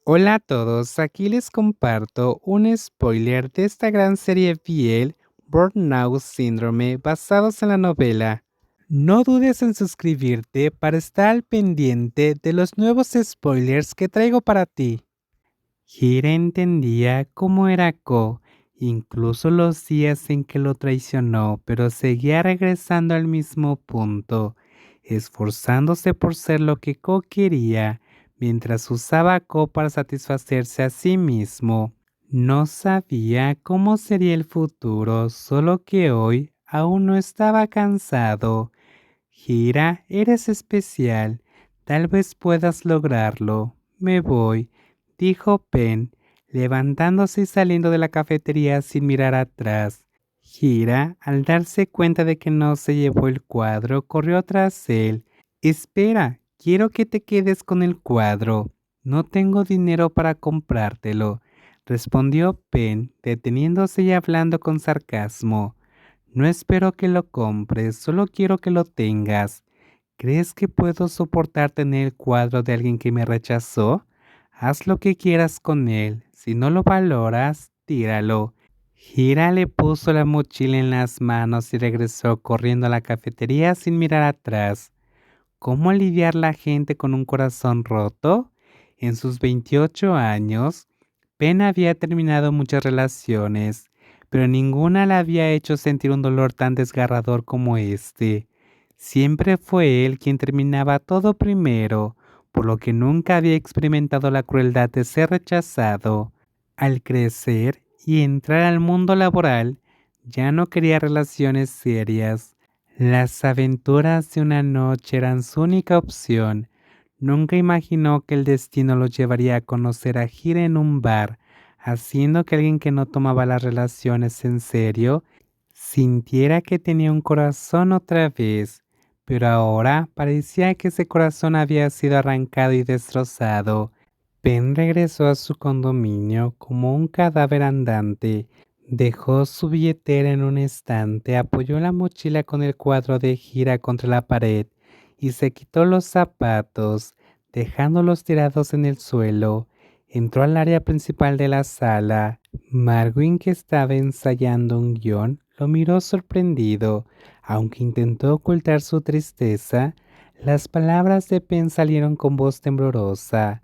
Hola a todos, aquí les comparto un spoiler de esta gran serie BL, Burnout Syndrome, basados en la novela. No dudes en suscribirte para estar al pendiente de los nuevos spoilers que traigo para ti. Hira entendía cómo era Ko, incluso los días en que lo traicionó, pero seguía regresando al mismo punto, esforzándose por ser lo que Ko quería, mientras usaba a Ko para satisfacerse a sí mismo. No sabía cómo sería el futuro, solo que hoy aún no estaba cansado. Hira, eres especial. Tal vez puedas lograrlo. Me voy, dijo Pen, levantándose y saliendo de la cafetería sin mirar atrás. Hira, al darse cuenta de que no se llevó el cuadro, corrió tras él. Espera, quiero que te quedes con el cuadro. No tengo dinero para comprártelo, respondió Pen, deteniéndose y hablando con sarcasmo. No espero que lo compres, solo quiero que lo tengas. ¿Crees que puedo soportar tener el cuadro de alguien que me rechazó? Haz lo que quieras con él. Si no lo valoras, tíralo. Gira le puso la mochila en las manos y regresó corriendo a la cafetería sin mirar atrás. ¿Cómo lidiar la gente con un corazón roto? En sus 28 años, Ben había terminado muchas relaciones, pero ninguna le había hecho sentir un dolor tan desgarrador como este. Siempre fue él quien terminaba todo primero, por lo que nunca había experimentado la crueldad de ser rechazado. Al crecer y entrar al mundo laboral, ya no quería relaciones serias. Las aventuras de una noche eran su única opción. Nunca imaginó que el destino lo llevaría a conocer a Hira en un bar, haciendo que alguien que no tomaba las relaciones en serio sintiera que tenía un corazón otra vez. Pero ahora parecía que ese corazón había sido arrancado y destrozado. Ben regresó a su condominio como un cadáver andante. Dejó su billetera en un estante, apoyó la mochila con el cuadro de Gira contra la pared y se quitó los zapatos, dejándolos tirados en el suelo. Entró al área principal de la sala. Marwin, que estaba ensayando un guión, lo miró sorprendido. Aunque intentó ocultar su tristeza, las palabras de Ben salieron con voz temblorosa.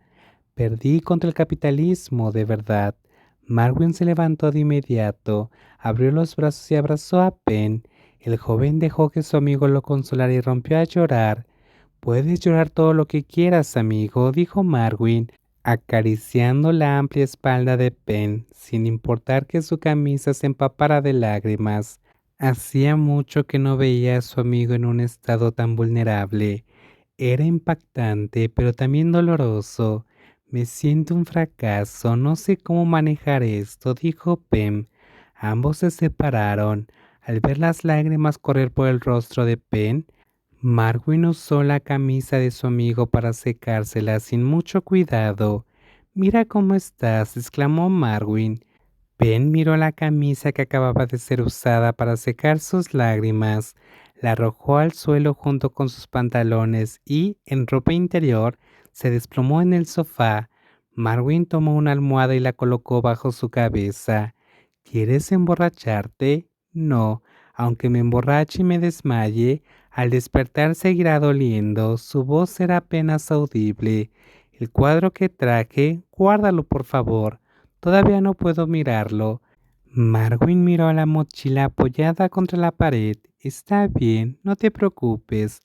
Perdí contra el capitalismo, de verdad. Marwin se levantó de inmediato, abrió los brazos y abrazó a Ben. El joven dejó que su amigo lo consolara y rompió a llorar. Puedes llorar todo lo que quieras, amigo, dijo Marwin, acariciando la amplia espalda de Ben, sin importar que su camisa se empapara de lágrimas. Hacía mucho que no veía a su amigo en un estado tan vulnerable. Era impactante, pero también doloroso. Me siento un fracaso, no sé cómo manejar esto, dijo Pem. Ambos se separaron. Al ver las lágrimas correr por el rostro de Pen, Marwin usó la camisa de su amigo para secársela sin mucho cuidado. Mira cómo estás, exclamó Marwin. Ben miró la camisa que acababa de ser usada para secar sus lágrimas, la arrojó al suelo junto con sus pantalones y, en ropa interior, se desplomó en el sofá. Marwin tomó una almohada y la colocó bajo su cabeza. ¿Quieres emborracharte? No, aunque me emborrache y me desmaye, al despertar seguirá doliendo, su voz era apenas audible. El cuadro que traje, guárdalo por favor. Todavía no puedo mirarlo. Marwin miró la mochila apoyada contra la pared. Está bien, no te preocupes.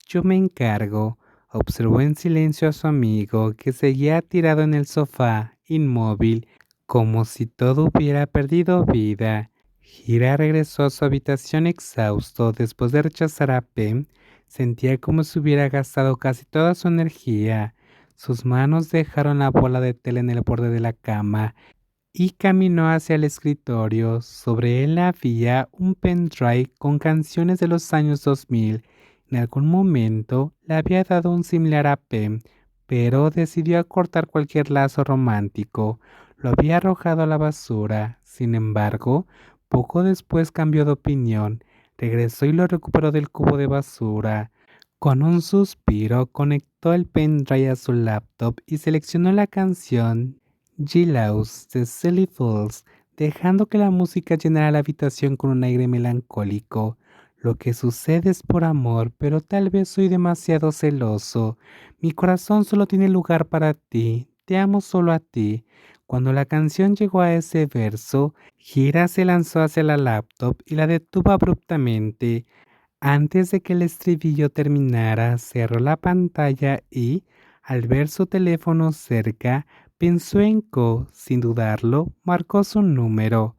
Yo me encargo. Observó en silencio a su amigo, que seguía tirado en el sofá, inmóvil, como si todo hubiera perdido vida. Gira regresó a su habitación exhausto después de rechazar a Pem. Sentía como si hubiera gastado casi toda su energía. Sus manos dejaron la bola de tela en el borde de la cama y caminó hacia el escritorio. Sobre él había un pendrive con canciones de los años 2000. En algún momento le había dado un similar a Pem, pero decidió cortar cualquier lazo romántico. Lo había arrojado a la basura. Sin embargo, poco después cambió de opinión. Regresó y lo recuperó del cubo de basura. Con un suspiro conectó el pendrive a su laptop y seleccionó la canción Jailhouse de Silly Fools, dejando que la música llenara la habitación con un aire melancólico. Lo que sucede es por amor, pero tal vez soy demasiado celoso. Mi corazón solo tiene lugar para ti. Te amo solo a ti. Cuando la canción llegó a ese verso, Gira se lanzó hacia la laptop y la detuvo abruptamente. Antes de que el estribillo terminara, cerró la pantalla y, al ver su teléfono cerca, pensó en Ko. Sin dudarlo, marcó su número.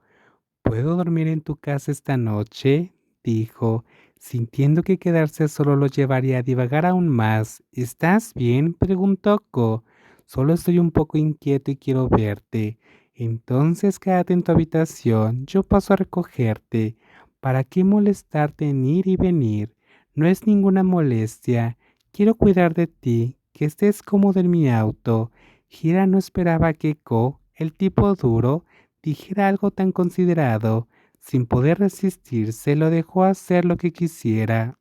¿Puedo dormir en tu casa esta noche?, dijo, sintiendo que quedarse solo lo llevaría a divagar aún más. ¿Estás bien?, preguntó Ko. Solo estoy un poco inquieto y quiero verte. Entonces quédate en tu habitación, yo paso a recogerte. ¿Para qué molestarte en ir y venir? No es ninguna molestia. Quiero cuidar de ti, que estés cómodo en mi auto. Gira no esperaba que Ko, el tipo duro, dijera algo tan considerado. Sin poder resistirse, lo dejó hacer lo que quisiera.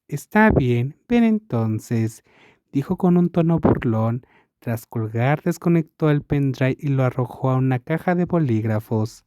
Está bien, ven entonces, dijo con un tono burlón. Tras colgar, desconectó el pendrive y lo arrojó a una caja de bolígrafos.